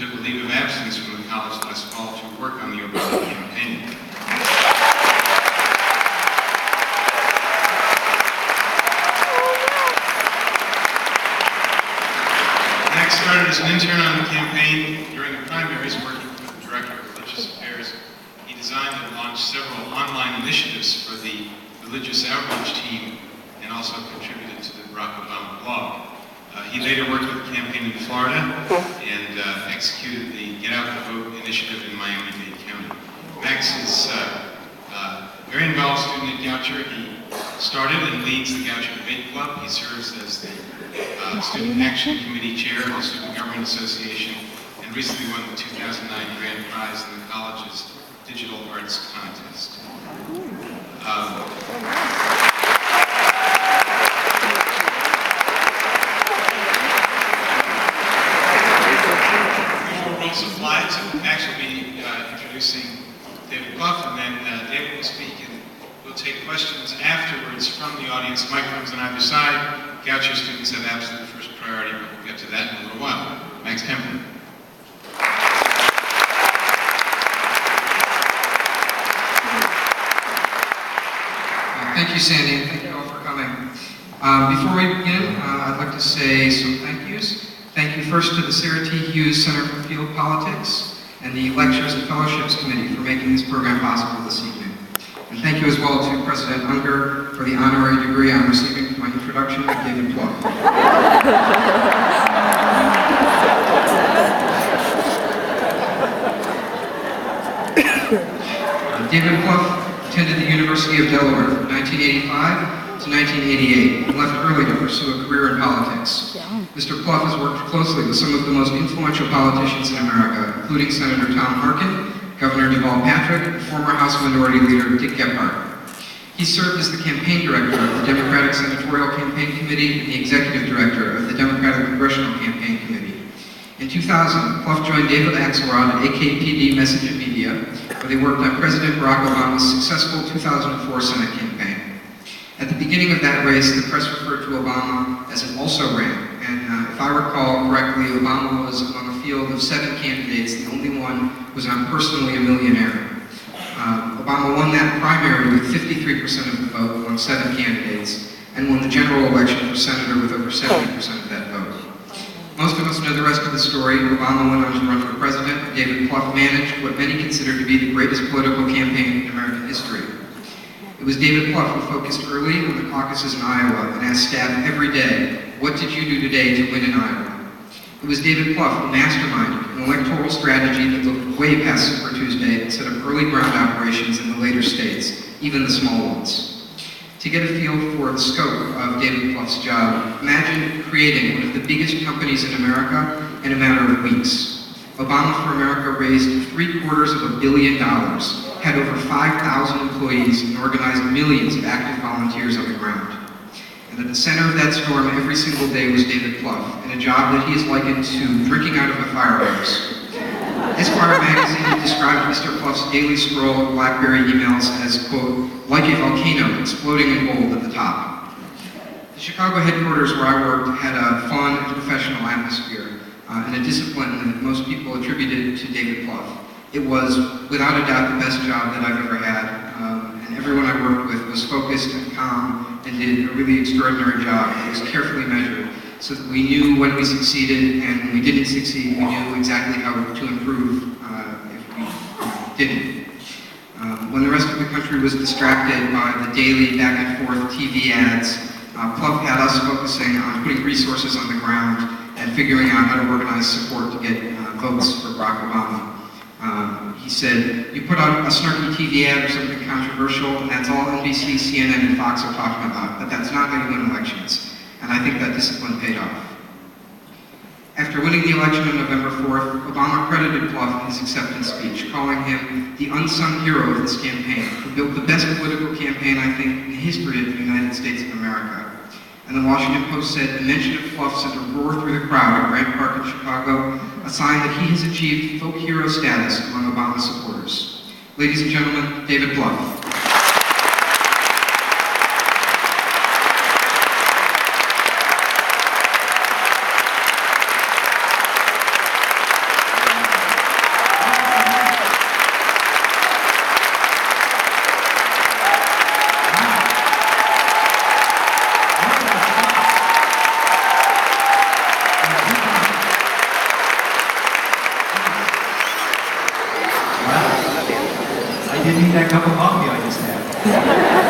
took a leave of absence from the college last fall to work on the Obama campaign. Max started as an intern on the campaign during the primaries, working with the Director of Religious Affairs. He designed and launched several online initiatives for the religious outreach team and also contributed to the Barack Obama blog. He later worked with the campaign in Florida and executed the Get Out the Vote initiative in Miami-Dade County. Max is a very involved student at Goucher. He started and leads the Goucher Debate Club. He serves as the Student Action Committee Chair of the Student Government Association and recently won the 2009 Grand Prize in the college's Digital Arts Contest. Slides, and Max will be introducing David Plouffe, and then David will speak, and we'll take questions afterwards from the audience. Microphones on either side. Goucher students have absolute first priority, but we'll get to that in a little while. Max Kemper. Thank you, Sandy, and thank you all for coming. Before we begin, I'd like to say some thank yous. Thank you first to the Sarah T. Hughes Center for Field Politics and the Lectures and Fellowships Committee for making this program possible this evening. And thank you as well to President Unger for the honorary degree I'm receiving for my introduction to David Plouffe. David Plouffe attended the University of Delaware from 1985 to 1988 and left early to pursue a career in politics. Mr. Plouffe has worked closely with some of the most influential politicians in America, including Senator Tom Harkin, Governor Deval Patrick, and former House Minority Leader Dick Gephardt. He served as the campaign director of the Democratic Senatorial Campaign Committee and the executive director of the Democratic Congressional Campaign Committee. In 2000, Plouffe joined David Axelrod at AKPD Message and Media, where they worked on President Barack Obama's successful 2004 Senate campaign. At the beginning of that race, the press referred to Obama as an also-ran, and if I recall correctly, Obama was among a field of 7 candidates, the only one who was not personally a millionaire. Obama won that primary with 53% of the vote among 7 candidates, and won the general election for senator with over 70% of that vote. Most of us know the rest of the story. Obama went on to run for president. David Plouffe managed what many consider to be the greatest political campaign in American history. It was David Plouffe who focused early on the caucuses in Iowa and asked staff every day, "What did you do today to win in Iowa?" It was David Plouffe who masterminded an electoral strategy that looked way past Super Tuesday and set up early ground operations in the later states, even the small ones. To get a feel for the scope of David Plouffe's job, imagine creating one of the biggest companies in America in a matter of weeks. Obama for America raised $750 million, had over 5,000 employees, and organized millions of active volunteers on the ground. And at the center of that storm every single day was David Plouffe, in a job that he is likened to drinking out of a fire hose. Esquire magazine described Mr. Plouffe's daily scroll of BlackBerry emails as, quote, like a volcano exploding in gold at the top. The Chicago headquarters where I worked had a fun and professional atmosphere and a discipline that most people attributed to David Plouffe. It was, without a doubt, the best job that I've ever had, and everyone I worked with was focused and calm and did a really extraordinary job. It was carefully measured, so that we knew when we succeeded, and when we didn't succeed, we knew exactly how to improve if we didn't. When the rest of the country was distracted by the daily back and forth TV ads, Plouffe had us focusing on putting resources on the ground and figuring out how to organize support to get votes for Barack Obama. He said, you put out a snarky TV ad or something controversial, and that's all NBC, CNN, and Fox are talking about, but that's not how you win elections. And I think that discipline paid off. After winning the election on November 4th, Obama credited Plouffe in his acceptance speech, calling him the unsung hero of this campaign, who built the best political campaign, I think, in the history of the United States of America. And the Washington Post said, the mention of Plouffe sent a roar through the crowd at Grant Park in Chicago, a sign that he has achieved folk hero status among Obama supporters. Ladies and gentlemen, David Plouffe. didn't need that cup of coffee I just had.